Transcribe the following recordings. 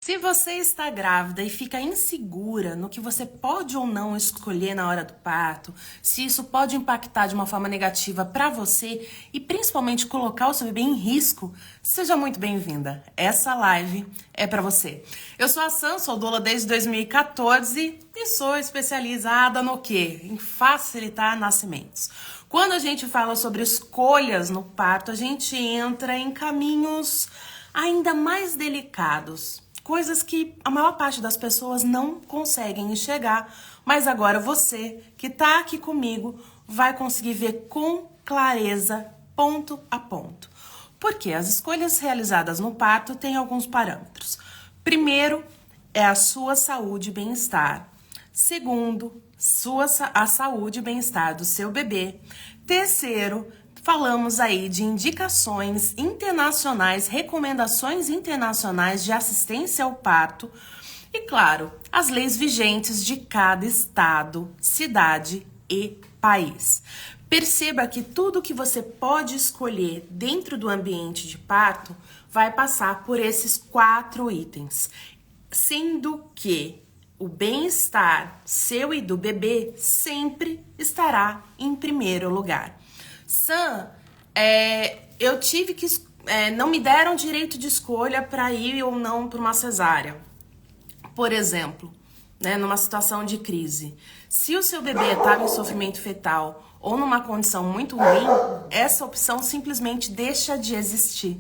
Se você está grávida e fica insegura no que você pode ou não escolher na hora do parto, se isso pode impactar de uma forma negativa para você e principalmente colocar o seu bebê em risco, seja muito bem-vinda. Essa live é para você. Eu sou a Sam, sou doula desde 2014 e sou especializada no quê? Em facilitar nascimentos. Quando a gente fala sobre escolhas no parto, a gente entra em caminhos ainda mais delicados. Coisas que a maior parte das pessoas não conseguem enxergar, mas agora você que está aqui comigo vai conseguir ver com clareza, ponto a ponto. Porque as escolhas realizadas no parto têm alguns parâmetros. Primeiro é a sua saúde e bem-estar. Segundo, a saúde e bem-estar do seu bebê. Terceiro, falamos aí de indicações internacionais, recomendações internacionais de assistência ao parto e, claro, as leis vigentes de cada estado, cidade e país. Perceba que tudo que você pode escolher dentro do ambiente de parto vai passar por esses 4 itens, sendo que o bem-estar seu e do bebê sempre estará em primeiro lugar. Sam, eu tive que... não me deram direito de escolha para ir ou não para uma cesárea. Por exemplo, né, numa situação de crise. Se o seu bebê estava em sofrimento fetal ou numa condição muito ruim, essa opção simplesmente deixa de existir.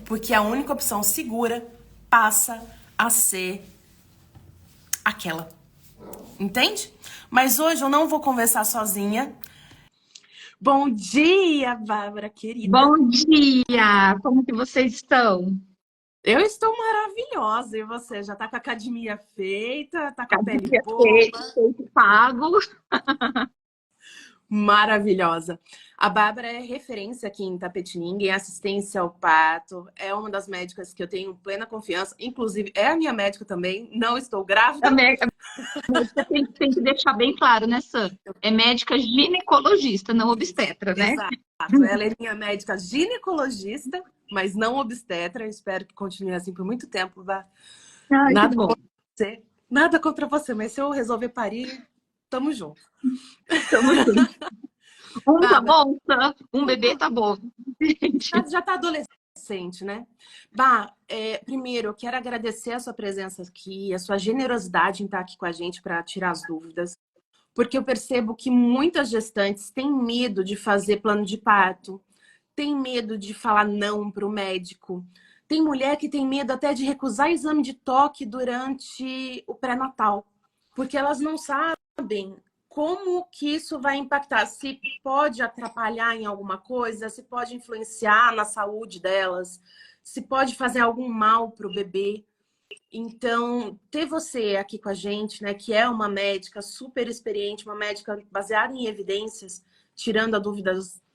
Porque a única opção segura passa a ser aquela. Entende? Mas hoje eu não vou conversar sozinha. Bom dia, Bárbara, querida. Bom dia! Como que vocês estão? Eu estou maravilhosa. E você? Já tá com a academia feita? Tá com a pele Academia boa? feito, pago. Maravilhosa. A Bárbara é referência aqui em Tapetininga, em assistência ao parto. É uma das médicas que eu tenho plena confiança. Inclusive, é a minha médica também. Não estou grávida. Você tem que deixar bem claro, né, Sam? É médica ginecologista, não obstetra, né? Exato. Ela é minha médica ginecologista, mas não obstetra. Eu espero que continue assim por muito tempo. Ai, que Nada bom. contra você. Nada contra você, mas se eu resolver parir, tamo junto. Tamo junto. Um tá Bárbara, bom, Sam. Um bebê tá bom. já tá adolescente, né? Primeiro, eu quero agradecer a sua presença aqui, a sua generosidade em estar aqui com a gente para tirar as dúvidas, porque eu percebo que muitas gestantes têm medo de fazer plano de parto, têm medo de falar não para o médico, tem mulher que tem medo até de recusar exame de toque durante o pré-natal, porque elas não sabem como que isso vai impactar, se pode atrapalhar em alguma coisa, se pode influenciar na saúde delas, se pode fazer algum mal para o bebê. Então, ter você aqui com a gente, né, que é uma médica super experiente, uma médica baseada em evidências, tirando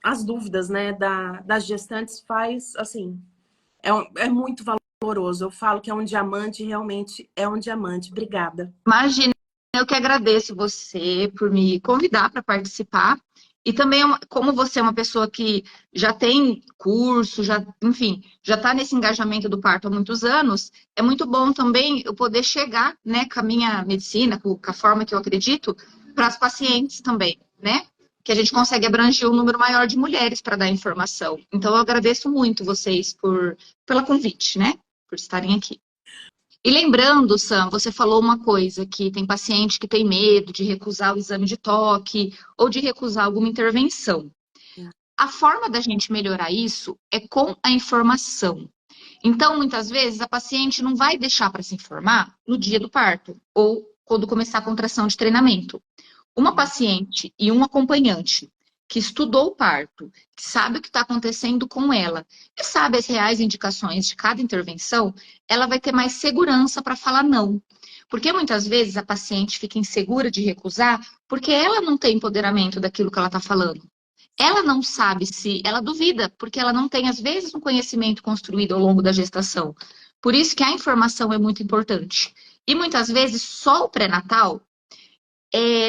as dúvidas, né, das gestantes, faz, assim, é muito valoroso. Eu falo que é um diamante, realmente é um diamante. Obrigada. Imagina, eu que agradeço você por me convidar para participar. E também, como você é uma pessoa que já tem curso, já, enfim, já está nesse engajamento do parto há muitos anos, é muito bom também eu poder chegar, né, com a minha medicina, com a forma que eu acredito, para as pacientes também, né? Que a gente consegue abranger um número maior de mulheres para dar informação. Então, eu agradeço muito vocês pela convite, né? Por estarem aqui. E lembrando, Sam, você falou uma coisa, que tem paciente que tem medo de recusar o exame de toque ou de recusar alguma intervenção. A forma da gente melhorar isso é com a informação. Então, muitas vezes, a paciente não vai deixar para se informar no dia do parto ou quando começar a contração de treinamento. Uma paciente e um acompanhante que estudou o parto, que sabe o que está acontecendo com ela, e sabe as reais indicações de cada intervenção, ela vai ter mais segurança para falar não. Porque muitas vezes a paciente fica insegura de recusar porque ela não tem empoderamento daquilo que ela está falando. Ela não sabe se, ela duvida, porque ela não tem, às vezes, um conhecimento construído ao longo da gestação. Por isso que a informação é muito importante. E muitas vezes só o pré-natal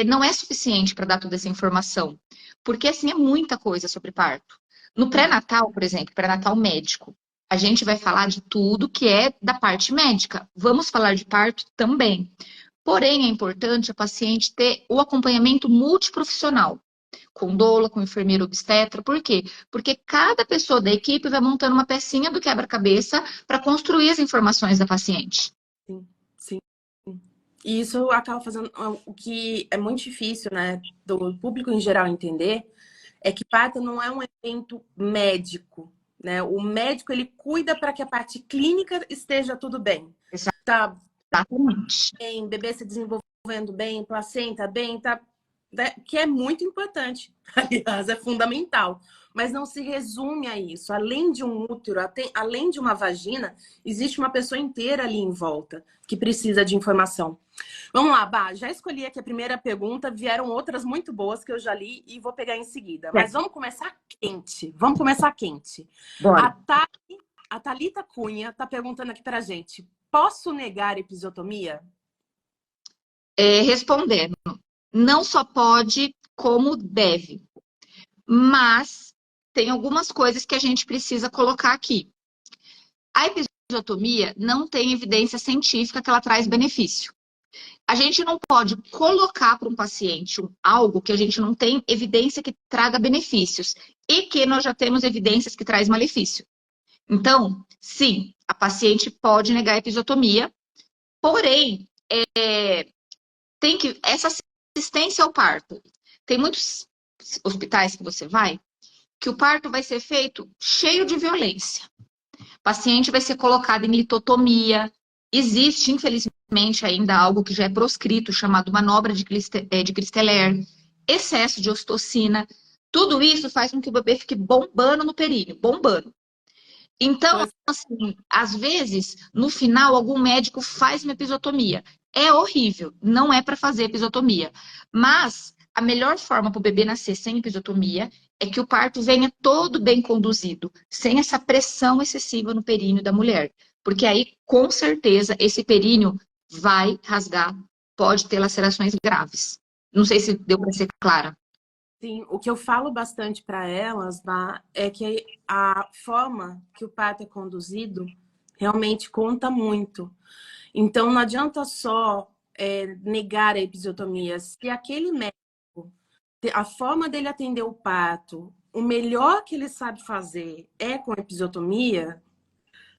não é suficiente para dar toda essa informação. Porque, assim, é muita coisa sobre parto. No pré-natal, por exemplo, pré-natal médico, A gente vai falar de tudo que é da parte médica. Vamos falar de parto também. Porém, é importante a paciente ter o acompanhamento multiprofissional, com doula, com enfermeiro obstetra. Por quê? Porque cada pessoa da equipe vai montando uma pecinha do quebra-cabeça para construir as informações da paciente. Sim, sim. E isso acaba fazendo o que é muito difícil, né, do público em geral entender, é que parto não é um evento médico, né? O médico ele cuida para que a parte clínica esteja tudo bem. Tá Exatamente. bem, bebê se desenvolvendo bem, placenta bem, tá, né? Que é muito importante. Aliás, é fundamental. Mas não se resume a isso. Além de um útero, além de uma vagina, existe uma pessoa inteira ali em volta que precisa de informação. Vamos lá, Bá, já escolhi aqui a primeira pergunta, vieram outras muito boas que eu já li e vou pegar em seguida. Mas vamos começar quente. Vamos começar quente. Bora. A Thalita Cunha está perguntando aqui pra gente: posso negar episiotomia? Respondendo, não só pode, como deve. Mas tem algumas coisas que a gente precisa colocar aqui. A episiotomia não tem evidência científica que ela traz benefício. A gente não pode colocar para um paciente algo que a gente não tem evidência que traga benefícios e que nós já temos evidências que traz malefício. Então, sim, a paciente pode negar a episiotomia, porém, essa assistência ao parto. Tem muitos hospitais que você vai que o parto vai ser feito cheio de violência. O paciente vai ser colocado em litotomia. Existe, infelizmente, ainda algo que já é proscrito, chamado manobra de Christeler, excesso de ocitocina. Tudo isso faz com que o bebê fique bombando no períneo, bombando. Então, assim, às vezes, no final, algum médico faz uma episiotomia. É horrível, não é para fazer episiotomia. Mas a melhor forma para o bebê nascer sem episiotomia é que o parto venha todo bem conduzido, sem essa pressão excessiva no períneo da mulher. Porque aí, com certeza, esse períneo vai rasgar, pode ter lacerações graves. Não sei se deu para ser clara. Sim, o que eu falo bastante para elas, Bá, é que a forma que o parto é conduzido realmente conta muito. Então, não adianta só negar a episiotomia. Se aquele médico, a forma dele atender o parto, o melhor que ele sabe fazer é com a episiotomia,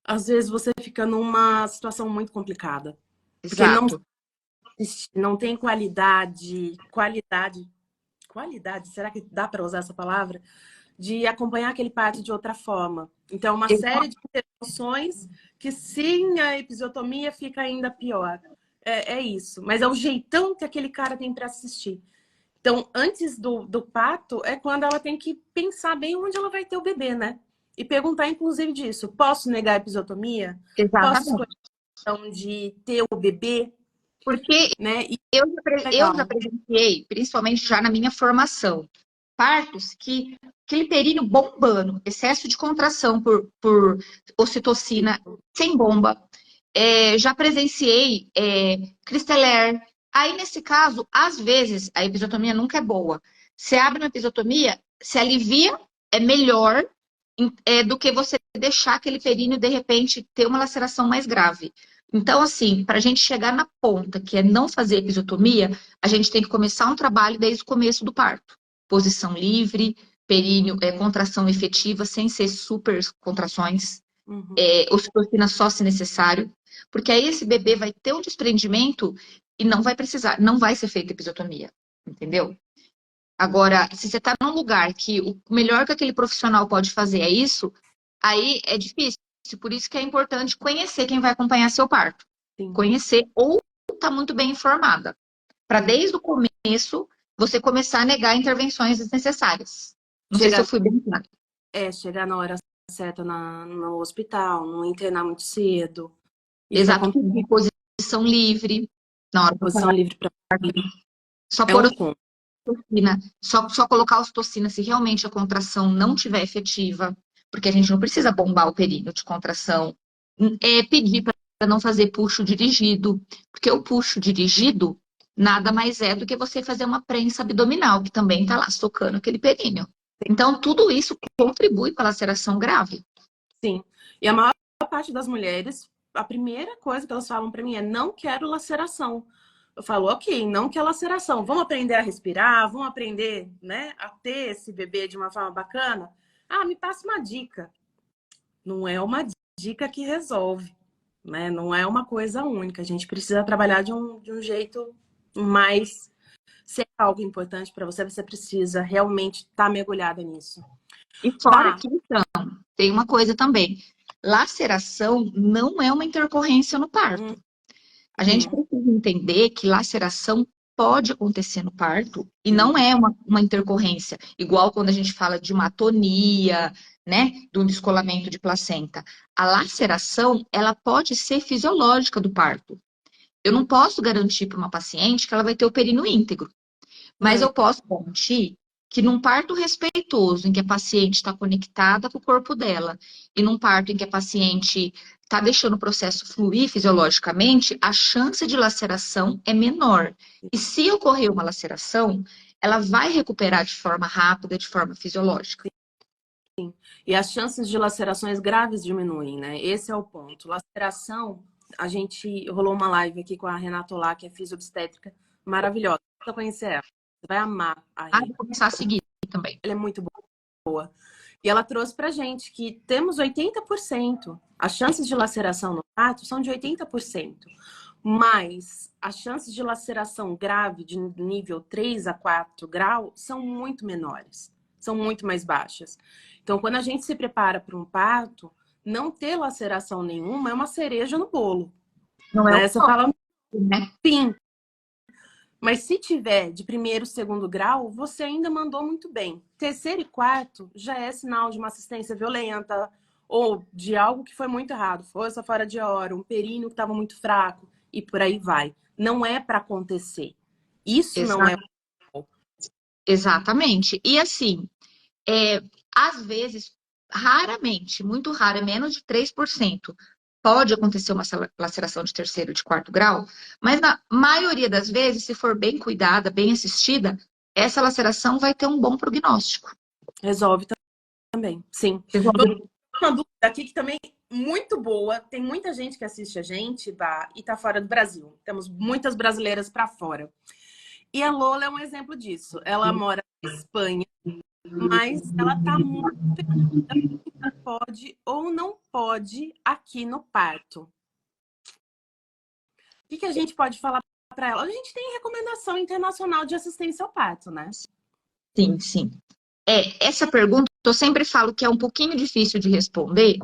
às vezes você fica numa situação muito complicada. Porque Exato. não tem qualidade, será que dá para usar essa palavra? De acompanhar aquele parto de outra forma. Então, uma série de intervenções que sem a episiotomia fica ainda pior. É isso. Mas é o jeitão que aquele cara tem para assistir. Então, antes do parto, é quando ela tem que pensar bem onde ela vai ter o bebê, né? E perguntar, inclusive, disso. Posso negar a episiotomia? Posso escolher Exatamente. a opção de ter o bebê? Porque Né? E eu já legal. presenciei, principalmente já na minha formação, partos que aquele períneo bombando, excesso de contração por ocitocina, sem bomba. Já presenciei Cristeler. Aí, nesse caso, às vezes, a episiotomia nunca é boa. Você abre uma episiotomia, se alivia, é melhor do que você deixar aquele períneo, de repente, ter uma laceração mais grave. Então, assim, para a gente chegar na ponta, que é não fazer episiotomia, a gente tem que começar um trabalho desde o começo do parto. Posição livre, períneo, contração efetiva, sem ser super contrações, Uhum. ocitocina só se necessário, porque aí esse bebê vai ter um desprendimento e não vai precisar, não vai ser feita episiotomia, entendeu? Agora, se você está num lugar que o melhor que aquele profissional pode fazer é isso, aí é difícil. Por isso que é importante conhecer quem vai acompanhar seu parto. Sim. Conhecer ou estar muito bem informada. Para desde o começo você começar a negar intervenções desnecessárias. Não sei se eu fui bem clara. Chegar na hora certa no hospital, não internar muito cedo. Exato, pedir posição livre na hora Posição livre para só pôr ocitocina, só colocar ocitocina se realmente a contração não tiver efetiva, porque a gente não precisa bombar o períneo de contração. Pedir para não fazer puxo dirigido, porque o puxo dirigido nada mais é do que você fazer uma prensa abdominal, que também está lá socando aquele períneo. Então, tudo isso contribui para a laceração grave. Sim. E a maior parte das mulheres, a primeira coisa que elas falam para mim é: não quero laceração. Eu falo, ok, não quero laceração. Vamos aprender a respirar, vamos aprender, né, a ter esse bebê de uma forma bacana. Ah, me passa uma dica. Não é uma dica que resolve, né? Não é uma coisa única. A gente precisa trabalhar de um jeito mais. Se é algo importante para você, você precisa realmente estar mergulhada nisso. E fora Bah, que, então, tem uma coisa também. Laceração não é uma intercorrência no parto. A gente uhum, precisa entender que laceração pode acontecer no parto e não é uma intercorrência, igual quando a gente fala de uma atonia, né, de um descolamento de placenta. A laceração, ela pode ser fisiológica do parto. Eu não posso garantir para uma paciente que ela vai ter o períneo íntegro, mas uhum, eu posso garantir que num parto respeitoso, em que a paciente está conectada com o corpo dela, e num parto em que a paciente está deixando o processo fluir fisiologicamente, a chance de laceração é menor. E se ocorrer uma laceração, ela vai recuperar de forma rápida, de forma fisiológica. e as chances de lacerações graves diminuem, né? Esse é o ponto. Laceração, a gente rolou uma live aqui com a Renata Olá, que é fisioobstétrica, maravilhosa. Você conhecer ela, você vai amar a Ah, Rê. vou começar a seguir também. Ela é muito boa. E ela trouxe pra gente que temos 80%. As chances de laceração no parto são de 80%. Mas as chances de laceração grave de nível 3 a 4 grau são muito menores. São muito mais baixas. Então, quando a gente se prepara para um parto, não ter laceração nenhuma é uma cereja no bolo, Não é o né? Você foco, fala, né? sim, mas se tiver de primeiro, segundo grau, você ainda mandou muito bem. Terceiro e quarto já é sinal de uma assistência violenta ou de algo que foi muito errado, força fora de hora, um períneo que estava muito fraco e por aí vai. Não é para acontecer. Isso não é. Exatamente. E assim, às vezes, raramente, muito raro, é menos de 3%, pode acontecer uma laceração de terceiro, de quarto grau, mas na maioria das vezes, se for bem cuidada, bem assistida, essa laceração vai ter um bom prognóstico. Resolve também. Sim. Uma dúvida aqui que também é muito boa. Tem muita gente que assiste a gente, Bah, e tá fora do Brasil. Temos muitas brasileiras para fora. E a Lola é um exemplo disso. Ela mora na Espanha, mas ela tá muito pode ou não pode aqui no parto. O que a gente pode falar para ela? A gente tem recomendação internacional de assistência ao parto, né? Sim, sim. Essa pergunta eu sempre falo que é um pouquinho difícil de responder,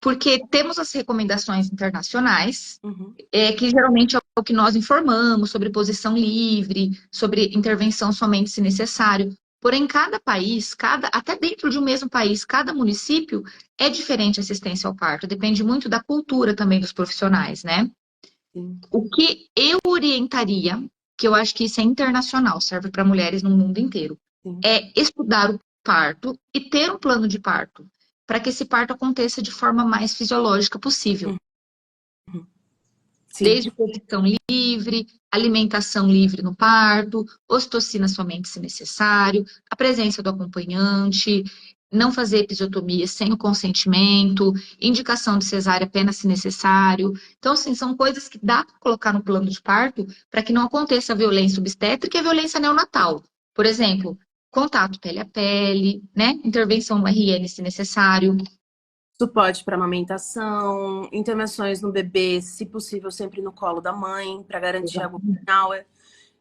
porque temos as recomendações internacionais, Uhum. que geralmente é o que nós informamos sobre posição livre, sobre intervenção somente se necessário. Porém, cada país, até dentro de um mesmo país, cada município é diferente a assistência ao parto. Depende muito da cultura também dos profissionais, né? Sim. O que eu orientaria, que eu acho que isso é internacional, serve para mulheres no mundo inteiro, Sim. é estudar o parto e ter um plano de parto, para que esse parto aconteça de forma mais fisiológica possível. Uhum. Sim. Desde posição livre, alimentação livre no parto, ocitocina somente se necessário, a presença do acompanhante, não fazer episiotomia sem o consentimento, indicação de cesárea apenas se necessário. Então, assim, são coisas que dá para colocar no plano de parto para que não aconteça a violência obstétrica e a violência neonatal. Por exemplo, contato pele a pele, né? Intervenção no RN se necessário. Suporte para amamentação, intervenções no bebê, se possível, sempre no colo da mãe, para garantir a abdominal.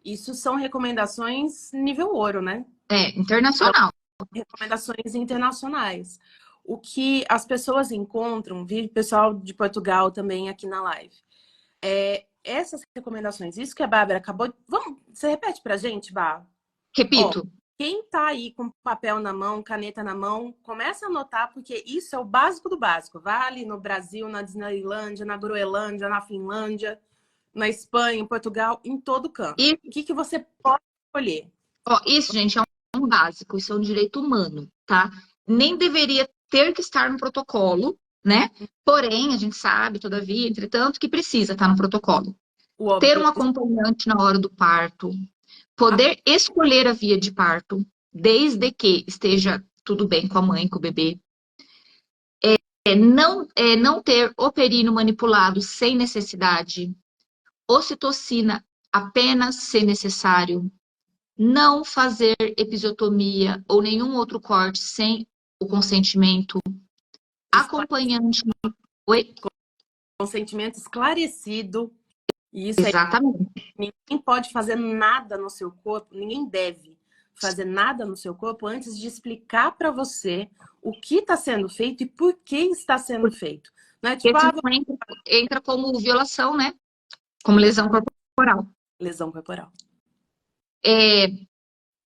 Isso são recomendações nível ouro, né? Internacional. Recomendações internacionais. O que as pessoas encontram, vi pessoal de Portugal também aqui na live, essas recomendações, isso que a Bárbara acabou. Vamos, você repete pra gente, Bá? Ó, Repito, quem tá aí com papel na mão, caneta na mão, começa a anotar, porque isso é o básico do básico. Vale no Brasil, na Disneylândia, na Groenlândia, na Finlândia, na Espanha, em Portugal, em todo canto. e O que você pode escolher? Ó, isso, gente, é um básico, isso é um direito humano, tá? Nem deveria ter que estar no protocolo, né? Porém, a gente sabe, todavia, entretanto, que precisa estar no protocolo. O Ter óbvio. um acompanhante na hora do parto, poder escolher a via de parto, desde que esteja tudo bem com a mãe, com o bebê. não ter operino manipulado sem necessidade, ocitocina apenas se necessário, não fazer episiotomia ou nenhum outro corte sem o consentimento, acompanhante. Oi? Consentimento esclarecido. E isso aí, Exatamente. ninguém pode fazer nada no seu corpo, ninguém deve fazer nada no seu corpo antes de explicar para você o que está sendo feito e por que está sendo feito. Não é tipo, Porque senão entra como violação, né? Como lesão corporal. lesão corporal.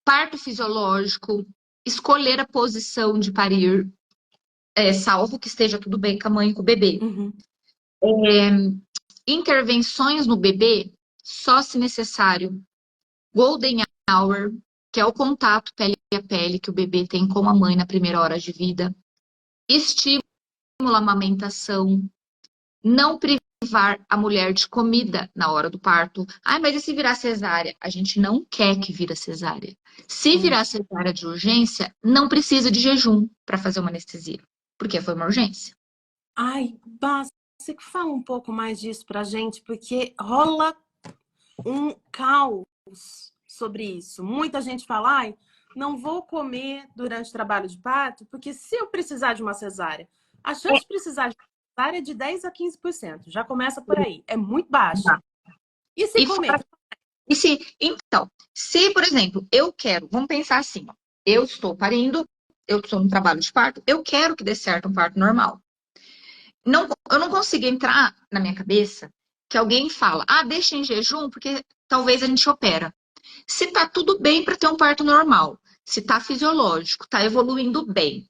Parto fisiológico, escolher a posição de parir, salvo que esteja tudo bem com a mãe e com o bebê. Uhum. Intervenções no bebê, só se necessário. Golden Hour, que é o contato pele a pele que o bebê tem com a mãe na primeira hora de vida. Estímulo à amamentação. Não privar a mulher de comida na hora do parto. Ai, mas e se virar cesárea? A gente não quer que vira cesárea. Se virar cesárea de urgência, não precisa de jejum para fazer uma anestesia, porque foi uma urgência. Ai, Bá, você que fala um pouco mais disso pra gente, porque rola um caos sobre isso. Muita gente fala, ai, não vou comer durante o trabalho de parto, porque se eu precisar de uma cesárea, a chance de precisar de uma cesárea é de 10 a 15%. Já começa por aí. É muito baixa. E se comer? Então, se, por exemplo, vamos pensar assim, ó, eu estou parindo, eu estou no trabalho de parto, eu quero que dê certo um parto normal. Não, eu não consigo entrar na minha cabeça que alguém fala, deixa em jejum, porque talvez a gente opera. Se tá tudo bem para ter um parto normal, se tá fisiológico, tá evoluindo bem,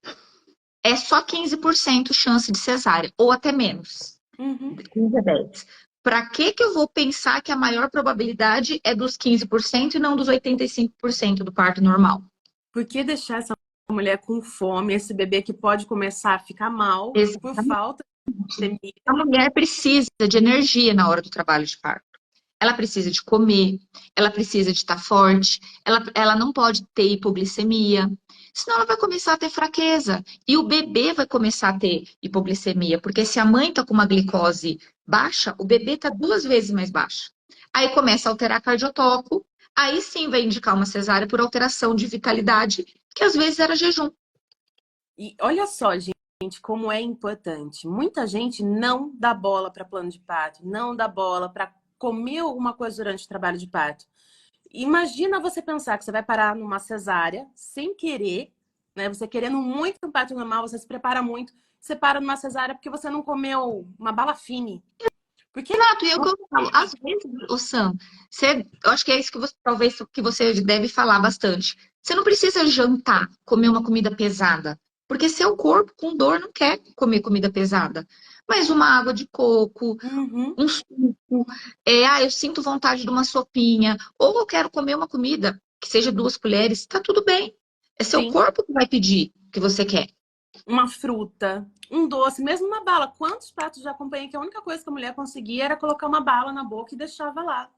é só 15% chance de cesárea, ou até menos. 15 a 10. Para que eu vou pensar que a maior probabilidade é dos 15% e não dos 85% do parto normal? Por que deixar essa mulher com fome, esse bebê que pode começar a ficar mal por falta de comida? A mulher precisa de energia na hora do trabalho de parto. Ela precisa de comer, ela precisa de estar forte, ela não pode ter hipoglicemia, senão ela vai começar a ter fraqueza. E o bebê vai começar a ter hipoglicemia, porque se a mãe está com uma glicose baixa, o bebê está 2 vezes mais baixo. Aí começa a alterar cardiotoco, aí sim vai indicar uma cesárea por alteração de vitalidade, que às vezes era jejum. E olha só, gente, como é importante. Muita gente não dá bola para plano de parto, não dá bola para comer alguma coisa durante o trabalho de parto. Imagina você pensar que você vai parar numa cesárea sem querer, né? Você querendo muito um parto normal, você se prepara muito, você para numa cesárea porque você não comeu uma bala fine. Porque Exato, e é o que eu falo. Às vezes, o Sam, eu acho que é isso que você, talvez que você deve falar bastante. Você não precisa jantar, comer uma comida pesada, porque seu corpo com dor não quer comer comida pesada. Mas uma água de coco, um suco, eu sinto vontade de uma sopinha, ou eu quero comer uma comida que seja 2 colheres, tá tudo bem. É seu sim, corpo que vai pedir o que você quer. uma fruta, um doce, mesmo uma bala. Quantos pratos já acompanhei que a única coisa que a mulher conseguia era colocar uma bala na boca e deixava lá.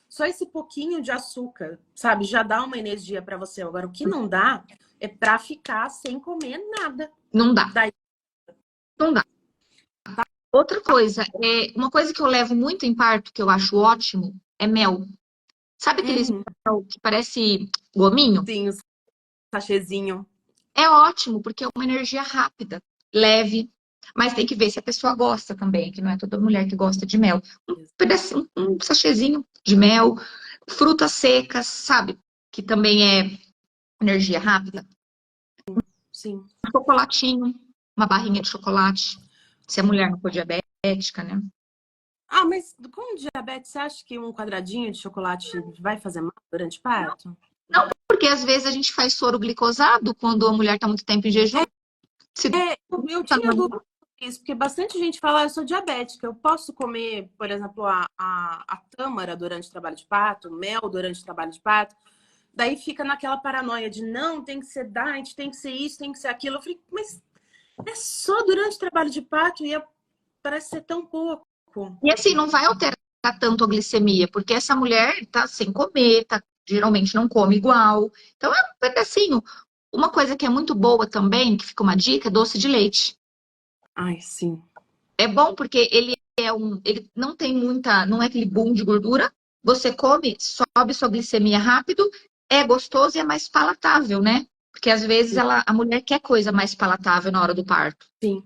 Só esse pouquinho de açúcar, sabe, já dá uma energia para você. Agora, o que não dá é para ficar sem comer nada. Não dá. Daí... Não dá. Outra coisa, uma coisa que eu levo muito em parto, que eu acho ótimo, é mel. Sabe aqueles mel que parece gominho? Sim, o sachêzinho. É ótimo, porque é uma energia rápida, leve, mas tem que ver se a pessoa gosta também, que não é toda mulher que gosta de mel. Um pedacinho, um sachêzinho de mel, frutas secas, sabe? Que também é energia rápida. Sim. Um chocolatinho, uma barrinha de chocolate, se a mulher não for diabética, né? Mas com diabetes, você acha que um quadradinho de chocolate vai fazer mal durante o parto? Não, porque às vezes a gente faz soro glicosado quando a mulher está muito tempo em jejum. Eu tinha dúvida sobre isso, porque bastante gente fala, eu sou diabética, eu posso comer, por exemplo, a tâmara durante o trabalho de parto, mel durante o trabalho de parto. Daí fica naquela paranoia de não, tem que ser diet, tem que ser isso, tem que ser aquilo. Eu falei, mas é só durante o trabalho de parto e parece ser tão pouco. E assim, não vai alterar tanto a glicemia, porque essa mulher tá sem comer, geralmente não come igual. Então é um pedacinho. Uma coisa que é muito boa também, que fica uma dica, é doce de leite. Ai, sim. É bom porque ele não tem muita, não é aquele boom de gordura. Você come, sobe sua glicemia rápido, é gostoso e é mais palatável, né? Porque às vezes a mulher quer coisa mais palatável na hora do parto. Sim.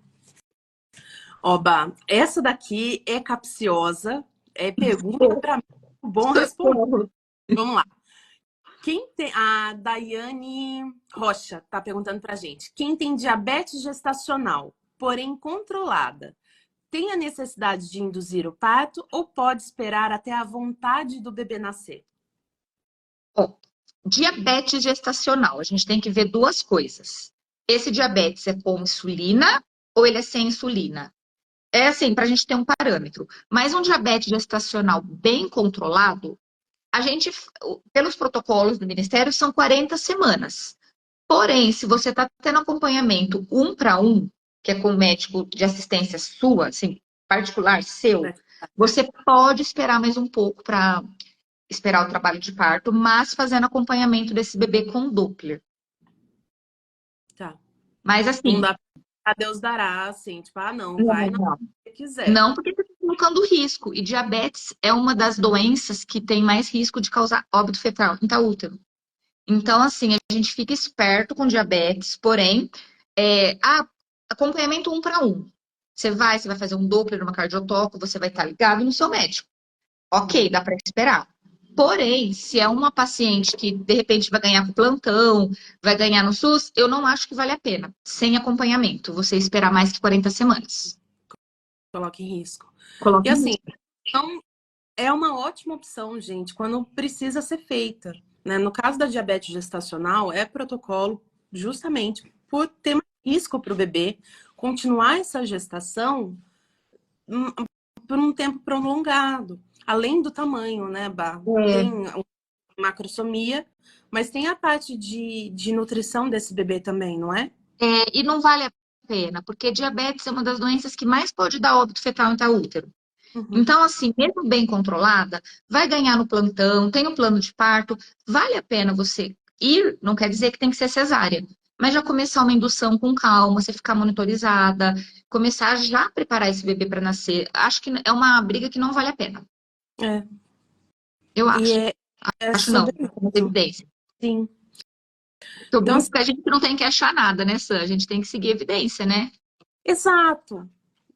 Oba, essa daqui é capciosa, é pergunta para mim, bom responder. Socorro. Vamos lá. Quem tem a Daiane Rocha tá perguntando pra gente. Quem tem diabetes gestacional, porém controlada, tem a necessidade de induzir o parto ou pode esperar até a vontade do bebê nascer? Ó, diabetes gestacional, a gente tem que ver duas coisas. Esse diabetes é com insulina ou ele é sem insulina? É assim, para a gente ter um parâmetro. Mas um diabetes gestacional bem controlado, a gente, pelos protocolos do Ministério, são 40 semanas. Porém, se você está tendo acompanhamento 1 para 1, que é com o médico de assistência sua, assim, particular seu, você pode esperar mais um pouco para esperar o trabalho de parto, mas fazendo acompanhamento desse bebê com Doppler. Tá. Mas Não assim, dá pra Deus dará, assim, tipo, ah, não, não, vai na hora não. que você quiser. Não, porque você está colocando risco. E diabetes é uma das doenças que tem mais risco de causar óbito fetal intraútero. Então, assim, a gente fica esperto com diabetes, porém, acompanhamento 1 para 1. Você vai fazer um Doppler, uma cardiotoco, você vai estar ligado no seu médico. Ok, dá para esperar. Porém, se é uma paciente que de repente vai ganhar com plantão, vai ganhar no SUS, eu não acho que vale a pena, sem acompanhamento, você esperar mais que 40 semanas. Coloca em risco. E Coloque assim, isso. então, é uma ótima opção, gente, quando precisa ser feita, né? No caso da diabetes gestacional, é protocolo justamente por ter mais risco para o bebê continuar essa gestação hum, por um tempo prolongado, além do tamanho, né, Bá? É, Tem a macrosomia, mas tem a parte de nutrição desse bebê também, não é? e não vale a pena, porque diabetes é uma das doenças que mais pode dar óbito fetal intraútero. Uhum. Então, assim, mesmo bem controlada, vai ganhar no plantão, tem um plano de parto, vale a pena você ir, não quer dizer que tem que ser cesárea, mas já começar uma indução com calma, você ficar monitorizada, começar a já preparar esse bebê para nascer. Acho que é uma briga que não vale a pena. É. Eu E acho. é Acho não, sobre com isso. evidência. Sim. Sobre Então, isso que a gente não tem que achar nada, né, Sam? A gente tem que seguir evidência, né? exato.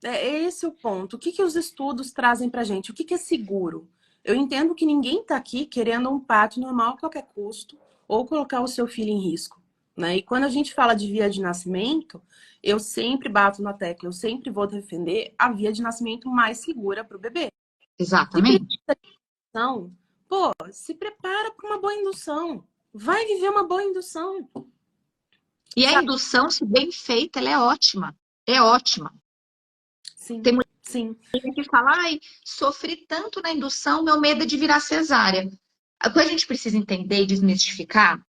É esse o ponto. O que que os estudos trazem pra gente? O que que é seguro? Eu entendo que ninguém está aqui querendo um parto normal a qualquer custo ou colocar o seu filho em risco, né? E quando a gente fala de via de nascimento, eu sempre bato na tecla, eu sempre vou defender a via de nascimento mais segura para o bebê. Se precisa Exatamente. de indução, pô, se prepara para uma boa indução. Vai viver uma boa indução. E a Sabe? indução, se bem feita, ela é ótima. É ótima. Sim, Tem sim. mulher que fala, ai, sofri tanto na indução, meu medo é de virar cesárea. O que a gente precisa entender e desmistificar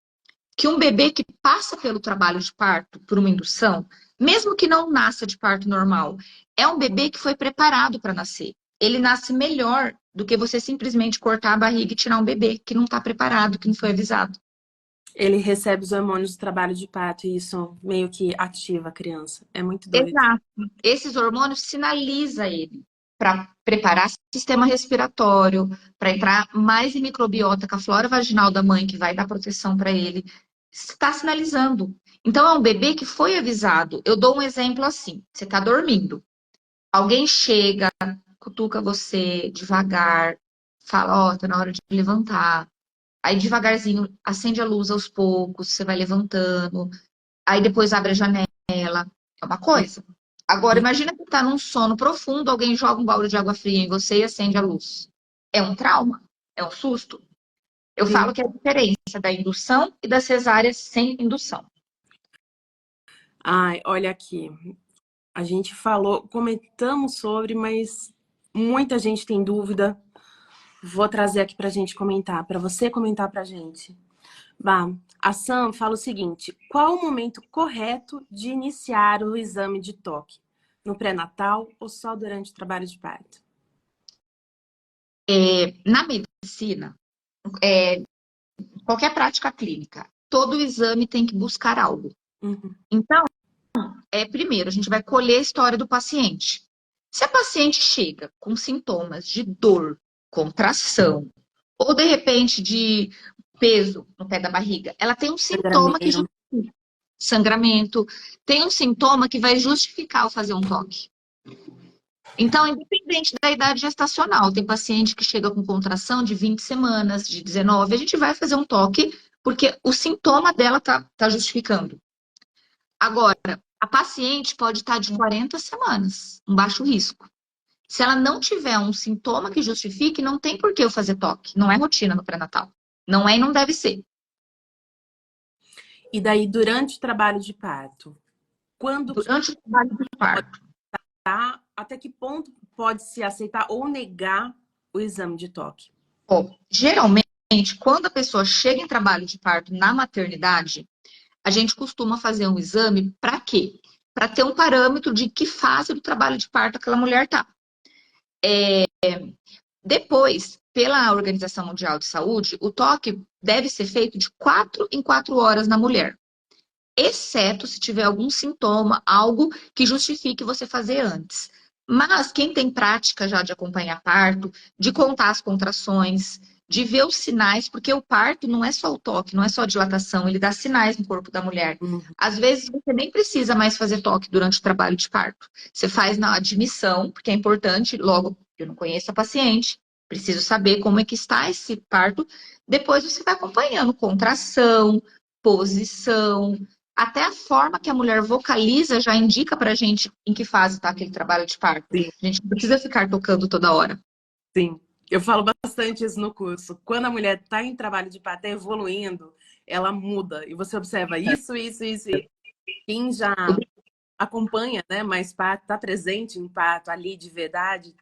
que um bebê que passa pelo trabalho de parto, por uma indução, mesmo que não nasça de parto normal, é um bebê que foi preparado para nascer. Ele nasce melhor do que você simplesmente cortar a barriga e tirar um bebê que não está preparado, que não foi avisado. Ele recebe os hormônios do trabalho de parto e isso meio que ativa a criança. É muito doido. Exato. Esses hormônios sinalizam ele para preparar o sistema respiratório, para entrar mais em microbiota com a flora vaginal da mãe, que vai dar proteção para ele. Está sinalizando. Então, é um bebê que foi avisado. Eu dou um exemplo assim: você está dormindo, alguém chega, cutuca você devagar, fala: Ó, tá na hora de levantar. Aí, devagarzinho, acende a luz aos poucos, você vai levantando. Aí, depois abre a janela. É uma coisa. Agora, imagina que tá num sono profundo, alguém joga um balde de água fria em você e acende a luz. É um trauma, é um susto. Eu falo Sim. que é a diferença da indução e da cesárea sem indução. Ai, olha aqui. A gente falou, comentamos sobre, mas muita gente tem dúvida. Vou trazer aqui pra gente comentar, pra você comentar pra gente. Bah, a Sam fala o seguinte: qual o momento correto de iniciar o exame de toque? No pré-natal ou só durante o trabalho de parto? Na medicina, é, qualquer prática clínica, todo exame tem que buscar algo. Uhum. Então, primeiro, a gente vai colher a história do paciente. Se a paciente chega com sintomas de dor, contração, ou de repente de peso no pé da barriga, ela tem um sintoma que Sangramento. sangramento, tem um sintoma que vai justificar o fazer um toque. Então, independente da idade gestacional, tem paciente que chega com contração de 20 semanas, de 19, a gente vai fazer um toque, porque o sintoma dela tá justificando. Agora, a paciente pode estar de 40 semanas, um baixo risco. Se ela não tiver um sintoma que justifique, não tem por que eu fazer toque. Não é rotina no pré-natal. Não é e não deve ser. E daí, durante o trabalho de parto, quando Durante o trabalho de parto. tá, até que ponto pode se aceitar ou negar o exame de toque? Geralmente, quando a pessoa chega em trabalho de parto na maternidade, a gente costuma fazer um exame para quê? Para ter um parâmetro de que fase do trabalho de parto aquela mulher tá. Depois, pela Organização Mundial de Saúde, o toque deve ser feito de 4 em 4 horas na mulher, exceto se tiver algum sintoma, algo que justifique você fazer antes. Mas quem tem prática já de acompanhar parto, de contar as contrações, de ver os sinais, porque o parto não é só o toque, não é só a dilatação, ele dá sinais no corpo da mulher. Às vezes você nem precisa mais fazer toque durante o trabalho de parto. Você faz na admissão, porque é importante, logo, eu não conheço a paciente, preciso saber como é que está esse parto. Depois você vai acompanhando contração, posição, até a forma que a mulher vocaliza já indica pra gente em que fase está aquele trabalho de parto. Sim. A gente não precisa ficar tocando toda hora. Sim, eu falo bastante isso no curso. Quando a mulher está em trabalho de parto, tá evoluindo, ela muda. E você observa isso. E quem já acompanha, né, mais parto, está presente em parto ali de verdade,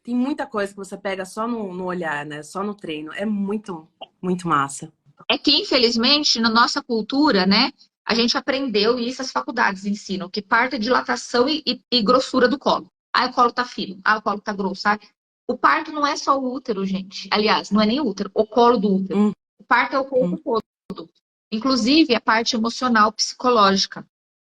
tem muita coisa que você pega só no olhar, né? Só no treino. É muito, muito massa. É que, infelizmente, na nossa cultura, né, a gente aprendeu, e isso as faculdades ensinam, que parto é dilatação e grossura do colo. Ah, o colo tá fino, ah, o colo tá grosso, sabe? O parto não é só o útero, gente. Aliás, não é nem o útero, o colo do útero. O parto é o corpo todo. Inclusive, a parte emocional, psicológica.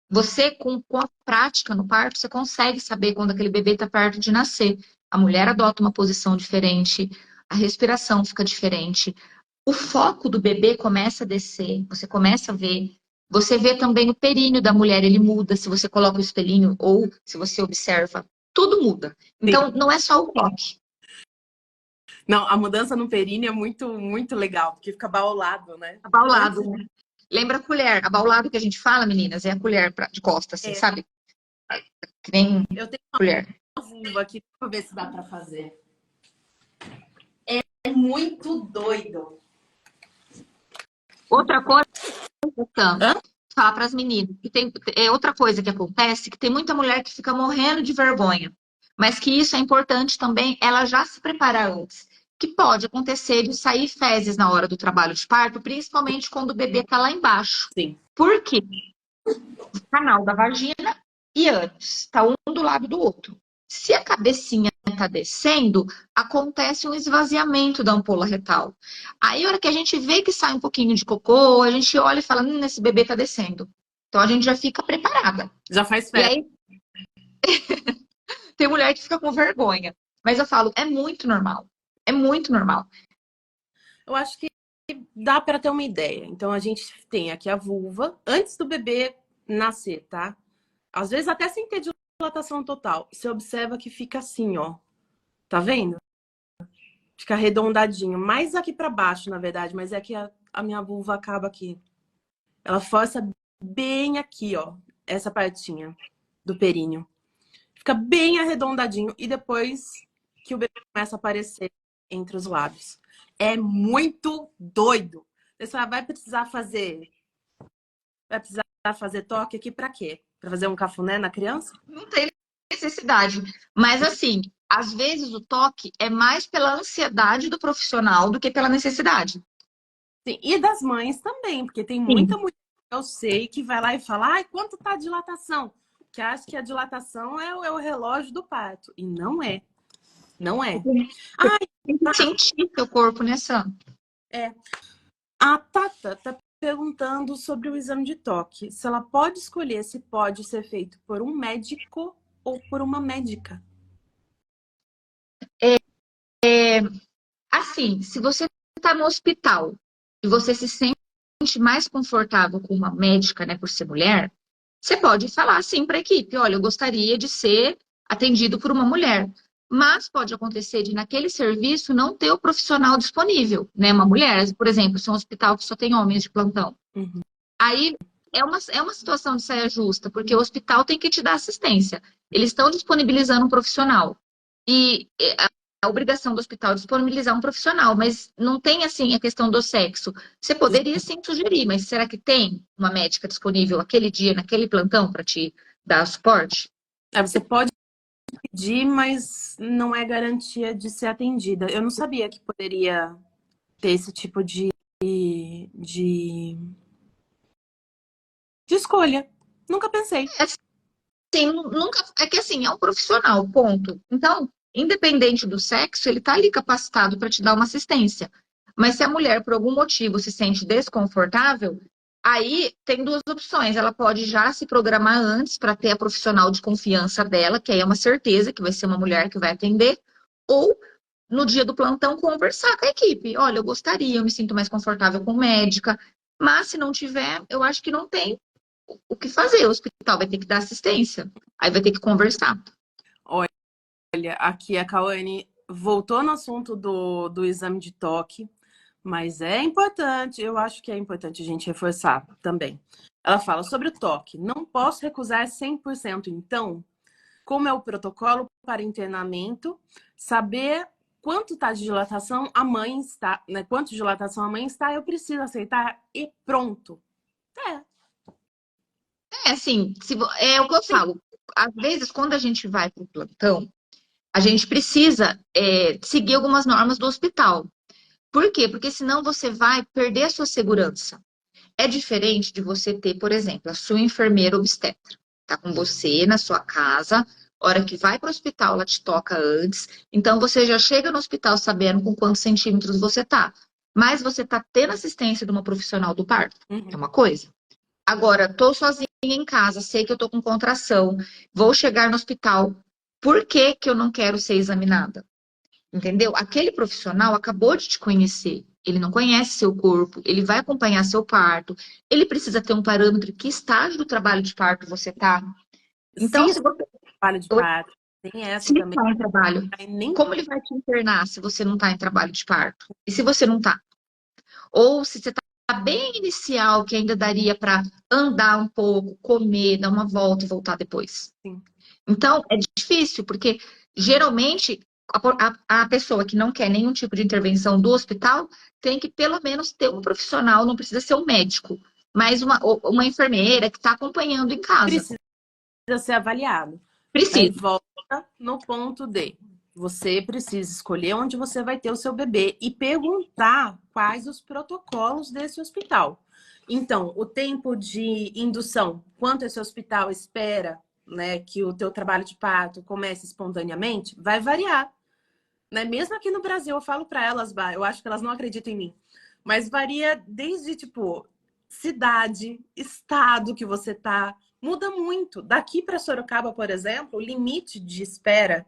Você, com a prática no parto, você consegue saber quando aquele bebê está perto de nascer. A mulher adota uma posição diferente, a respiração fica diferente, o foco do bebê começa a descer, você começa a ver. Você vê também o períneo da mulher, ele muda se você coloca o espelhinho ou se você observa. Tudo muda. Então, não é só o toque. Não, a mudança no períneo é muito, muito legal, porque fica abaulado, né? Abaulado, né? Lembra a colher? Abaulado que a gente fala, meninas, é a colher de costa, assim, sabe? Que nem eu tenho colher. uma vulva aqui, pra ver se dá pra fazer. É muito doido. Outra coisa, falar para as meninas, que é outra coisa que acontece, que tem muita mulher que fica morrendo de vergonha, mas que isso é importante também, ela já se preparar antes. Que pode acontecer de sair fezes na hora do trabalho de parto, principalmente quando o bebê está lá embaixo. Sim. Por quê? O canal da vagina e ânus está um do lado do outro. Se a cabecinha está descendo, acontece um esvaziamento da ampola retal. Aí, a hora que a gente vê que sai um pouquinho de cocô, a gente olha e fala, esse bebê está descendo. Então, a gente já fica preparada. Já faz fé. E aí, tem mulher que fica com vergonha. Mas eu falo, é muito normal. É muito normal. Eu acho que dá para ter uma ideia. Então, a gente tem aqui a vulva antes do bebê nascer, tá? Às vezes até sem ter dilatação total. Você observa que fica assim, ó. Tá vendo? Fica arredondadinho. Mais aqui para baixo, na verdade. Mas é que a minha vulva acaba aqui. Ela força bem aqui, ó. Essa partinha do períneo. Fica bem arredondadinho. E depois que o bebê começa a aparecer entre os lábios. É muito doido. Você vai precisar fazer... Vai precisar fazer toque aqui pra quê? Pra fazer um cafuné na criança? Não tem necessidade. Mas assim, às vezes o toque é mais pela ansiedade do profissional do que pela necessidade. Sim, e das mães também, porque tem muita mulher que eu sei que vai lá e fala, ai, quanto tá a dilatação? Que acha que a dilatação é o relógio do parto. E não é. Não é. Ai, tem que sentir seu corpo, né, Sam? É. A Tata tá perguntando sobre o exame de toque. Se ela pode escolher se pode ser feito por um médico ou por uma médica. Assim, se você está no hospital e você se sente mais confortável com uma médica, né, por ser mulher, você pode falar assim para a equipe: olha, eu gostaria de ser atendido por uma mulher. Mas pode acontecer de naquele serviço não ter o profissional disponível, né? Uma mulher, por exemplo, se é um hospital que só tem homens de plantão. Uhum. Aí é uma situação de saia justa, porque o hospital tem que te dar assistência. Eles estão disponibilizando um profissional. E a obrigação do hospital é disponibilizar um profissional, mas não tem assim a questão do sexo. Você poderia sim sugerir, mas será que tem uma médica disponível aquele dia, naquele plantão, para te dar suporte? Você pode pedir, mas não é garantia de ser atendida. Eu não sabia que poderia ter esse tipo de, de escolha. Nunca pensei. Sim, nunca. É que assim, é um profissional, ponto. Então, independente do sexo, ele está ali capacitado para te dar uma assistência. Mas se a mulher, por algum motivo, se sente desconfortável, aí tem duas opções. Ela pode já se programar antes para ter a profissional de confiança dela, que aí é uma certeza que vai ser uma mulher que vai atender, ou no dia do plantão conversar com a equipe. Olha, eu gostaria, eu me sinto mais confortável com médica, mas se não tiver, eu acho que não tem o que fazer. O hospital vai ter que dar assistência. Aí vai ter que conversar. Olha, aqui a Cauane voltou no assunto do exame de toque, mas é importante, eu acho que é importante a gente reforçar também. Ela fala sobre o toque. Não posso recusar 100%, então, como é o protocolo para internamento, saber quanto está de dilatação a mãe está, né? Quanto de dilatação a mãe está, eu preciso aceitar e pronto. É. É assim, é o que eu falo. Às vezes, quando a gente vai para o plantão, a gente precisa seguir algumas normas do hospital. Por quê? Porque senão você vai perder a sua segurança. É diferente de você ter, por exemplo, a sua enfermeira obstetra. Tá com você na sua casa, hora que vai para o hospital, ela te toca antes. Então você já chega no hospital sabendo com quantos centímetros você tá. Mas você tá tendo assistência de uma profissional do parto. É Uhum. uma coisa. Agora, tô sozinha em casa, sei que eu tô com contração, vou chegar no hospital. Por que que eu não quero ser examinada? Entendeu? Aquele profissional acabou de te conhecer. Ele não conhece seu corpo, ele vai acompanhar seu parto, ele precisa ter um parâmetro que estágio do trabalho de parto você tá. Então, Se se você trabalho de parto, tem essa se também. está em trabalho, Nem como ele vai te internar se você não está em trabalho de parto? E se você não está? Ou se você está bem inicial, que ainda daria para andar um pouco, comer, dar uma volta e voltar depois. Sim. Então, é difícil, porque geralmente a pessoa que não quer nenhum tipo de intervenção do hospital tem que pelo menos ter um profissional, não precisa ser um médico, mas uma enfermeira que está acompanhando em casa. Precisa ser avaliado. Aí Precisa. volta no ponto D. Você precisa escolher onde você vai ter o seu bebê e perguntar quais os protocolos desse hospital. Então, o tempo de indução, quanto esse hospital espera, né, que o teu trabalho de parto comece espontaneamente, vai variar. Né? Mesmo aqui no Brasil, eu falo para elas, eu acho que elas não acreditam em mim, mas varia desde, tipo, cidade, estado que você tá, muda muito. Daqui para Sorocaba, por exemplo, o limite de espera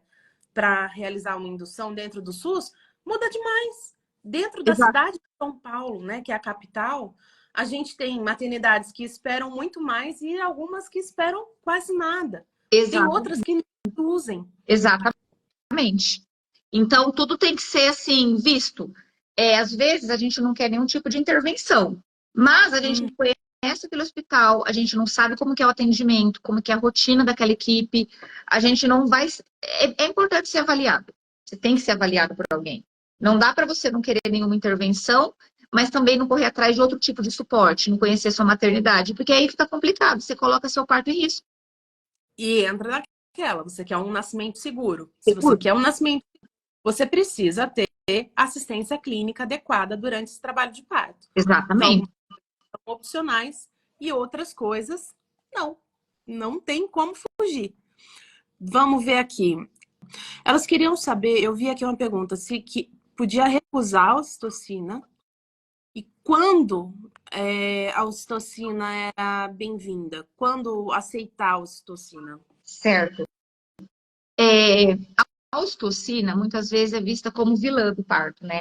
para realizar uma indução dentro do SUS muda demais. Dentro da Exato. cidade de São Paulo, né, que é a capital, a gente tem maternidades que esperam muito mais e algumas que esperam quase nada. Tem outras que não induzem. Exatamente. Então, tudo tem que ser assim, visto. Às vezes a gente não quer nenhum tipo de intervenção, mas a gente conhece aquele hospital, a gente não sabe como que é o atendimento, como que é a rotina daquela equipe, a gente não vai. É importante ser avaliado. Você tem que ser avaliado por alguém. Não dá para você não querer nenhuma intervenção, mas também não correr atrás de outro tipo de suporte, não conhecer sua maternidade, porque aí fica complicado, você coloca seu parto em risco. E entra naquela, você quer um nascimento seguro. Se você Seguro. quer um nascimento, você precisa ter assistência clínica adequada durante esse trabalho de parto. Então, Exatamente. algumas são opcionais e outras coisas, não. Não tem como fugir. Vamos ver aqui. Elas queriam saber, eu vi aqui uma pergunta, se que podia recusar a ocitocina E quando a ocitocina é bem-vinda? Quando aceitar a ocitocina? Certo. A ocitocina, muitas vezes, é vista como vilã do parto, né?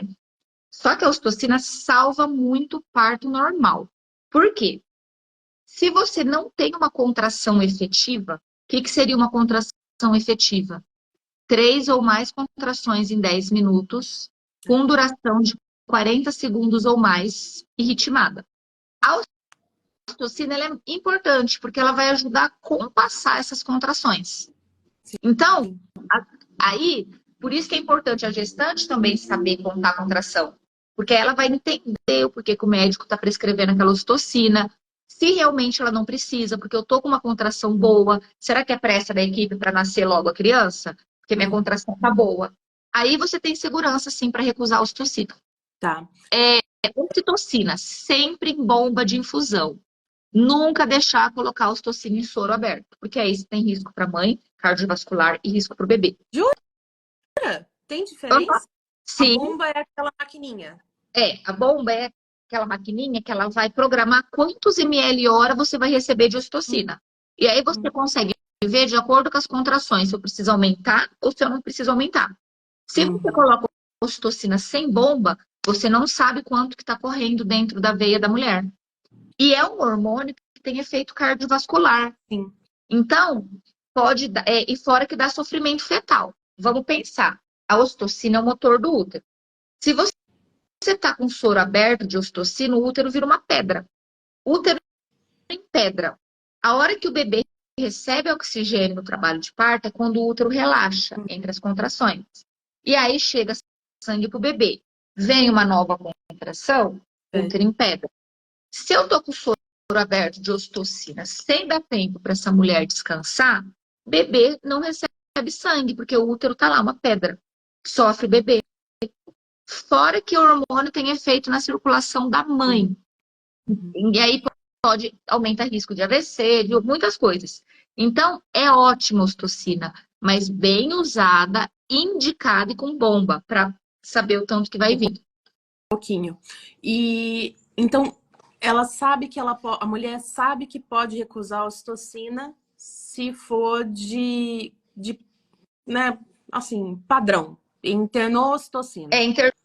Só que a ocitocina salva muito o parto normal. Por quê? Se você não tem uma contração efetiva, o que seria uma contração efetiva? 3 ou mais contrações em 10 minutos, com duração de 40 segundos ou mais e ritmada. A ocitocina ela é importante, porque ela vai ajudar a compassar essas contrações. Então, aí, por isso que é importante a gestante também saber contar a contração. Porque ela vai entender o porquê que o médico está prescrevendo aquela ocitocina, se realmente ela não precisa, porque eu tô com uma contração boa, será que é pressa da equipe para nascer logo a criança? Porque minha contração tá boa. Aí você tem segurança, sim, para recusar a ocitocina. Tá. Ocitocina, sempre em bomba de infusão. Nunca deixar colocar a ocitocina em soro aberto, porque aí você tem risco para a mãe, cardiovascular e risco para o bebê. Jura? Tem diferença? A Sim, bomba é aquela maquininha. a bomba é aquela maquininha que ela vai programar quantos ml hora você vai receber de ocitocina. E aí você consegue ver de acordo com as contrações se eu preciso aumentar ou se eu não preciso aumentar. Se você coloca ocitocina sem bomba, você não sabe quanto que está correndo dentro da veia da mulher. E é um hormônio que tem efeito cardiovascular. Sim. Então, pode dar, e fora que dá sofrimento fetal. Vamos pensar, a ocitocina é o motor do útero. Se você está com soro aberto de ocitocina, o útero vira uma pedra. O útero em pedra. A hora que o bebê recebe oxigênio no trabalho de parto é quando o útero relaxa entre as contrações. E aí chega sangue para o bebê. Vem uma nova contração, útero em pedra. Se eu tô com o soro aberto de ocitocina sem dar tempo para essa mulher descansar, bebê não recebe sangue, porque o útero tá lá, uma pedra. Sofre bebê. Fora que o hormônio tem efeito na circulação da mãe. E aí pode aumentar risco de AVC, de muitas coisas. Então, é ótima a ocitocina, mas bem usada, indicada e com bomba, para saber o tanto que vai vir. Pouquinho. E então ela sabe que a mulher sabe que pode recusar a ocitocina se for né, assim, padrão. Internou ocitocina,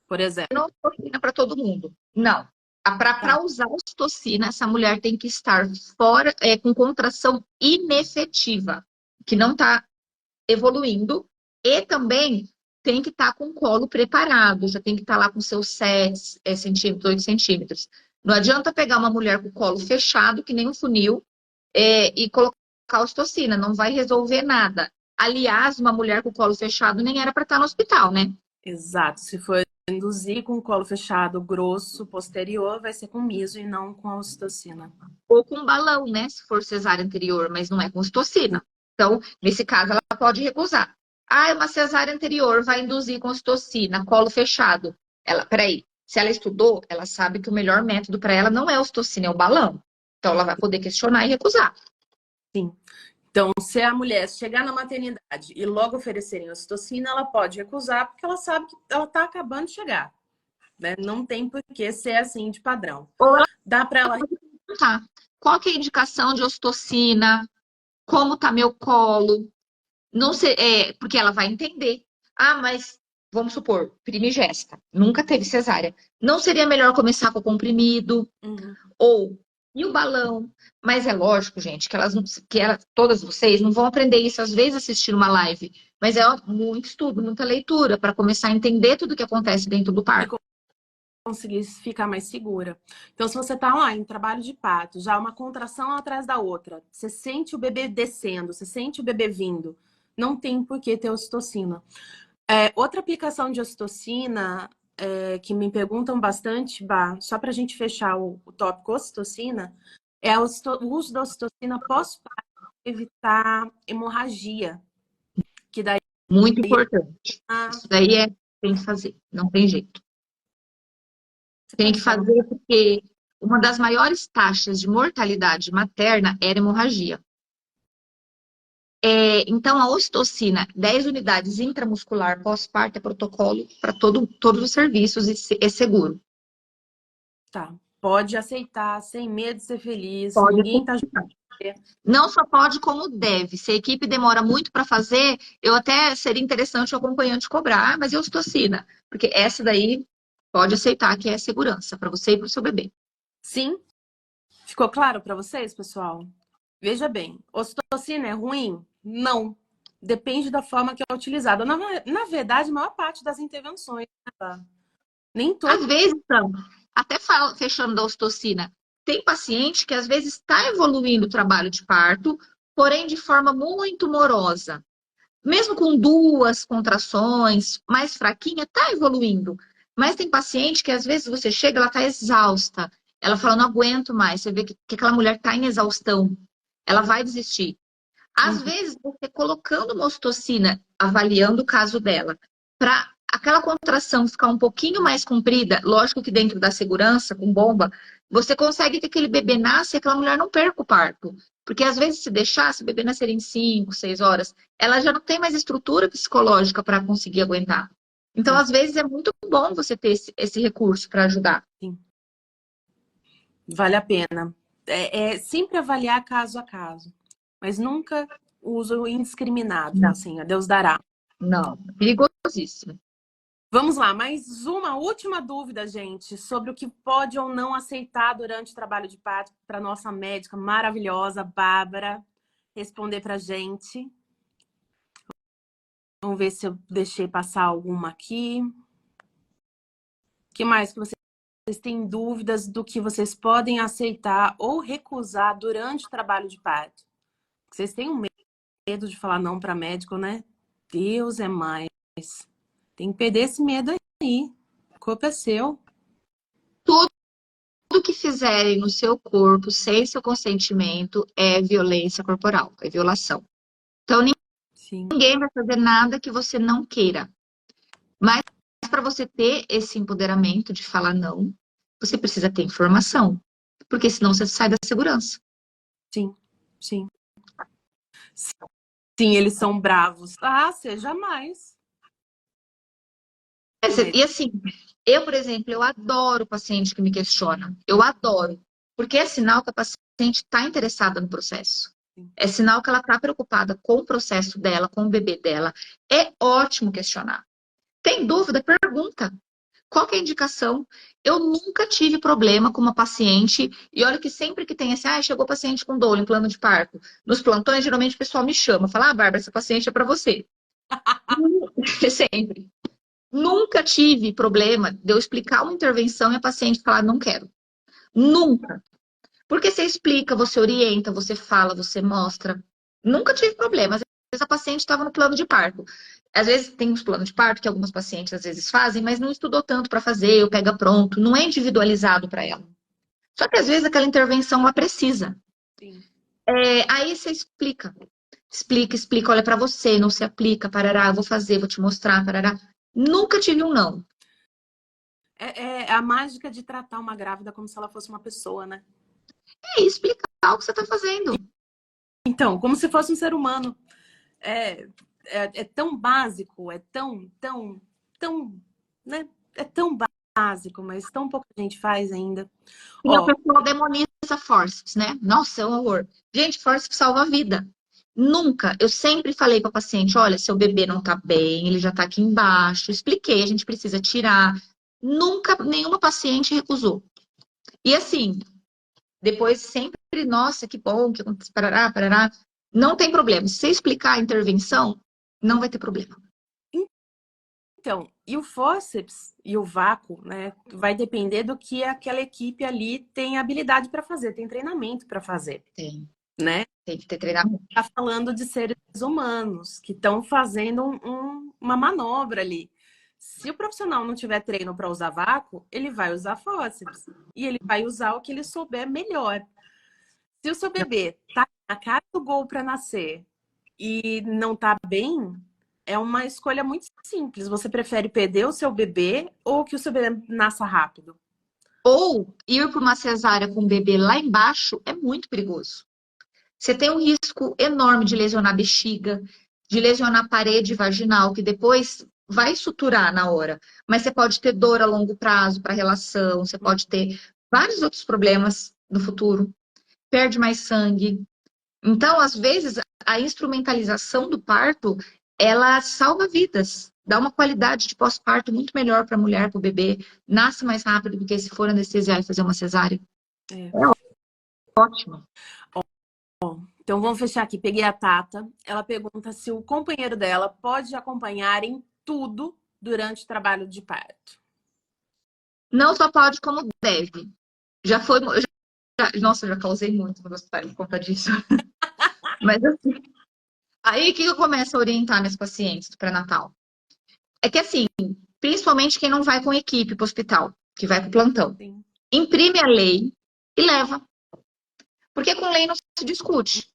por exemplo. Não é ocitocina para todo mundo. Não. Para usar ocitocina, essa mulher tem que estar fora, com contração inefetiva, que não está evoluindo, e também tem que estar com o colo preparado, já tem que estar lá com seus 7 centímetros, 8 centímetros. Não adianta pegar uma mulher com o colo fechado, que nem um funil, e colocar ocitocina, não vai resolver nada. Aliás, uma mulher com o colo fechado nem era para estar no hospital, né? Exato. Se for induzir com o colo fechado grosso posterior, vai ser com miso e não com a ocitocina. Ou com balão, né? Se for cesárea anterior, mas não é com ocitocina. Então, nesse caso, ela pode recusar. Ah, é uma cesárea anterior, vai induzir com ocitocina, colo fechado. Peraí, se ela estudou, ela sabe que o melhor método para ela não é a ocitocina, é o balão. Então, ela vai poder questionar e recusar. Sim. Então, se a mulher chegar na maternidade e logo oferecerem ocitocina, ela pode recusar, porque ela sabe que ela está acabando de chegar. Né? Não tem por que ser assim de padrão. Ou ela Dá para ela. perguntar qual que é a indicação de ocitocina, como tá meu colo. Não sei, porque ela vai entender. Ah, mas vamos supor, primigesta, nunca teve cesárea. Não seria melhor começar com o comprimido? Ou e o balão? Mas é lógico, gente, todas vocês não vão aprender isso às vezes assistindo uma live, mas é muito estudo, muita leitura para começar a entender tudo o que acontece dentro do parto. Conseguir ficar mais segura. Então, se você tá lá em trabalho de parto, já uma contração atrás da outra, você sente o bebê descendo, você sente o bebê vindo, não tem por que ter ocitocina. Outra aplicação de ocitocina que me perguntam bastante, só para a gente fechar o tópico ocitocina, é o uso da ocitocina pós-parto para evitar hemorragia. Que daí muito importante. Isso daí tem que fazer, não tem jeito. Tem que fazer porque uma das maiores taxas de mortalidade materna era hemorragia. Então, a ocitocina, 10 unidades intramuscular pós-parto é protocolo para todos os serviços e é seguro. Tá. Pode aceitar, sem medo de ser feliz. Pode Ninguém tá. aceitar. Não só pode, como deve. Se a equipe demora muito para fazer, eu até seria interessante o acompanhante cobrar, mas e a ocitocina? Porque essa daí pode aceitar que é segurança para você e para o seu bebê. Sim? Ficou claro para vocês, pessoal? Veja bem, ocitocina é ruim? Não. Depende da forma que é utilizada. Na verdade, a maior parte das intervenções, tá? Nem Às todo. vezes, então, até fechando da ocitocina, tem paciente que às vezes está evoluindo o trabalho de parto, porém de forma muito morosa. Mesmo com 2 contrações, mais fraquinha, está evoluindo. Mas tem paciente que às vezes você chega, ela está exausta. Ela fala, não aguento mais. Você vê que aquela mulher está em exaustão. Ela vai desistir. Às vezes, você colocando uma ocitocina, avaliando o caso dela, para aquela contração ficar um pouquinho mais comprida, lógico que dentro da segurança, com bomba, você consegue que aquele bebê nasça e aquela mulher não perca o parto. Porque às vezes, se deixar, se o bebê nascer em 5, 6 horas, ela já não tem mais estrutura psicológica para conseguir aguentar. Então, Sim, às vezes, é muito bom você ter esse recurso para ajudar. sim. Vale a pena. É sempre avaliar caso a caso. Mas nunca uso indiscriminado, Não, assim, a Deus dará. não, perigosíssimo. Vamos lá, mais uma última dúvida, gente, sobre o que pode ou não aceitar durante o trabalho de parto para nossa médica maravilhosa, Bárbara, responder para gente. Vamos ver se eu deixei passar alguma aqui. O que mais que vocês têm dúvidas do que vocês podem aceitar ou recusar durante o trabalho de parto? Vocês têm um medo de falar não para médico, né? Deus é mais. Tem que perder esse medo aí. A culpa é seu. Tudo que fizerem no seu corpo sem seu consentimento é violência corporal, é violação. Então, Sim, ninguém vai fazer nada que você não queira. Mas para você ter esse empoderamento de falar não, você precisa ter informação. Porque senão você sai da segurança. sim, sim. Sim, eles são bravos. Ah, seja mais. E assim, eu, por exemplo, eu adoro paciente que me questiona. Eu adoro. Porque é sinal que a paciente está interessada no processo. É sinal que ela está preocupada com o processo dela, com o bebê dela. É ótimo questionar. Tem dúvida? Pergunta. Qual que é a indicação? Eu nunca tive problema com uma paciente, e olha que sempre que tem assim, chegou paciente com dor em plano de parto. Nos plantões, geralmente o pessoal me chama, fala, Bárbara, essa paciente é para você. Sempre. Nunca tive problema de eu explicar uma intervenção e a paciente falar, não quero. Nunca. Porque você explica, você orienta, você fala, você mostra. Nunca tive problema. Às vezes a paciente estava no plano de parto. Às vezes tem uns planos de parto que algumas pacientes às vezes fazem, mas não estudou tanto para fazer, ou pega pronto, não é individualizado para ela. Só que às vezes aquela intervenção ela precisa. Sim. Aí você explica. Explica, olha para você, não se aplica, parará, eu vou fazer, vou te mostrar, parará. Nunca tive um não. É a mágica de tratar uma grávida como se ela fosse uma pessoa, né? É explicar o que você está fazendo. Então, como se fosse um ser humano. É tão básico, é tão, né? É tão básico, mas tão pouca gente faz ainda. E a Ó, pessoa demoniza forceps, né? Nossa, é um horror. Gente, forceps salva a vida. Nunca, eu sempre falei para o paciente, olha, seu bebê não tá bem, ele já tá aqui embaixo, expliquei, a gente precisa tirar. Nunca, nenhuma paciente recusou. E assim, depois sempre, nossa, que bom, que aconteceu, parará, parará. Não tem problema. Se você explicar a intervenção, não vai ter problema. então, e o fórceps e o vácuo, né? Vai depender do que aquela equipe ali tem habilidade para fazer, tem treinamento para fazer, né? Tem que ter treinamento. Tá falando de seres humanos que estão fazendo uma manobra ali. Se o profissional não tiver treino para usar vácuo, ele vai usar fórceps. E ele vai usar o que ele souber melhor. Se o seu bebê tá na cara do gol para nascer e não tá bem, é uma escolha muito simples. Você prefere perder o seu bebê ou que o seu bebê nasça rápido? Ou ir para uma cesárea com o bebê lá embaixo é muito perigoso. Você tem um risco enorme de lesionar a bexiga, de lesionar a parede vaginal, que depois vai suturar na hora. Mas você pode ter dor a longo prazo para a relação, você pode ter vários outros problemas no futuro, perde mais sangue. Então, às vezes, a instrumentalização do parto, ela salva vidas, dá uma qualidade de pós-parto muito melhor para a mulher, para o bebê, nasce mais rápido do que se for anestesiar e fazer uma cesárea. É. É ótimo. Então vamos fechar aqui. Peguei a Tata. Ela pergunta se o companheiro dela pode acompanhar em tudo durante o trabalho de parto. Não só pode, como deve. Já foi. Nossa, eu já causei muito no hospital por conta disso. Mas assim, aí que eu começo a orientar meus pacientes do pré-natal? É que assim, principalmente quem não vai com equipe para o hospital, que vai para o plantão, Sim. imprime a lei e leva. Porque com lei não se discute.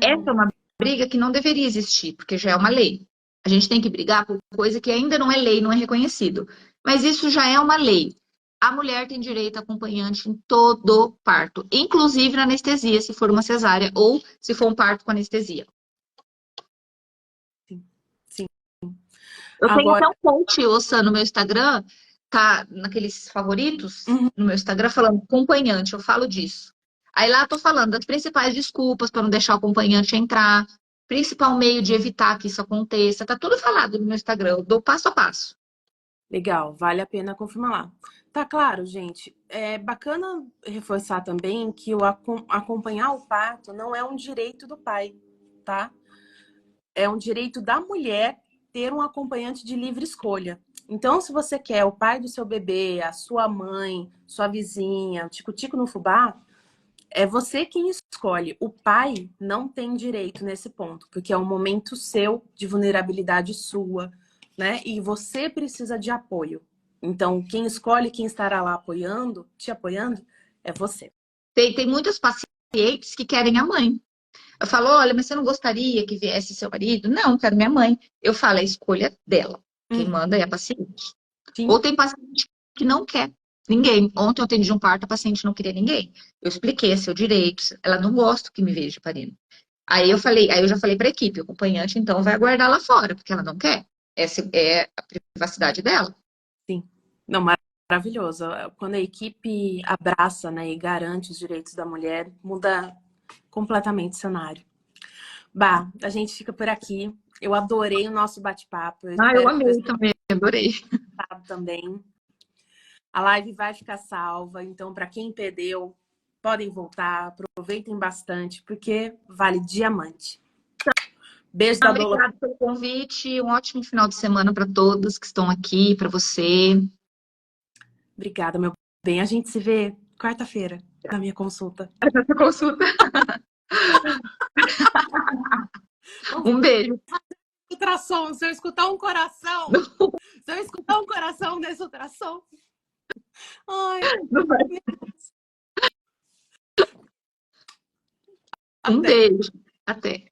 Essa é uma briga que não deveria existir, porque já é uma lei. A gente tem que brigar por coisa que ainda não é lei, não é reconhecido. Mas isso já é uma lei. A mulher tem direito a acompanhante em todo parto, inclusive na anestesia, se for uma cesárea ou se for um parto com anestesia. Sim. Sim. Eu tenho Agora, até um post, Ossa, no meu Instagram, tá naqueles favoritos, no meu Instagram, falando acompanhante, eu falo disso. Aí lá eu tô falando das principais desculpas para não deixar o acompanhante entrar, principal meio de evitar que isso aconteça. Tá tudo falado no meu Instagram, eu dou passo a passo. legal, vale a pena confirmar lá. Tá claro, gente. É bacana reforçar também que acompanhar o parto não é um direito do pai, tá? É um direito da mulher ter um acompanhante de livre escolha. Então, se você quer o pai do seu bebê, a sua mãe, sua vizinha, o tico-tico no fubá, é você quem escolhe. O pai não tem direito nesse ponto, porque é um momento seu de vulnerabilidade sua, né? E você precisa de apoio. Então, quem escolhe quem estará lá apoiando, te apoiando, é você. Tem muitos pacientes que querem a mãe. Eu falo, olha, mas você não gostaria que viesse seu marido? Não, quero minha mãe. Eu falo, é a escolha dela. Quem manda é a paciente. Sim. Ou tem paciente que não quer ninguém. Ontem eu atendi um parto, a paciente não queria ninguém. Eu expliquei, é seu direito. Ela não gosta que me veja parindo. Aí eu já falei para a equipe, o acompanhante então vai aguardar lá fora, porque ela não quer. Essa é a privacidade dela. Sim. Não, maravilhoso. Quando a equipe abraça, né, e garante os direitos da mulher, muda completamente o cenário. Bah, a gente fica por aqui. Eu adorei o nosso bate-papo. Eu Eu espero que amei vocês tenham também, adorei. gostado também. A live vai ficar salva, então para quem perdeu, podem voltar, aproveitem bastante, porque vale diamante. Beijo da Lola. Obrigada pelo convite, um ótimo final de semana para todos que estão aqui, para você. Obrigada, meu bem. A gente se vê quarta-feira na minha consulta. Essa consulta. Um beijo. Ultrassom, se eu escutar um coração, nesse ultrassom. Ai, Não vai. Um até. beijo. Até.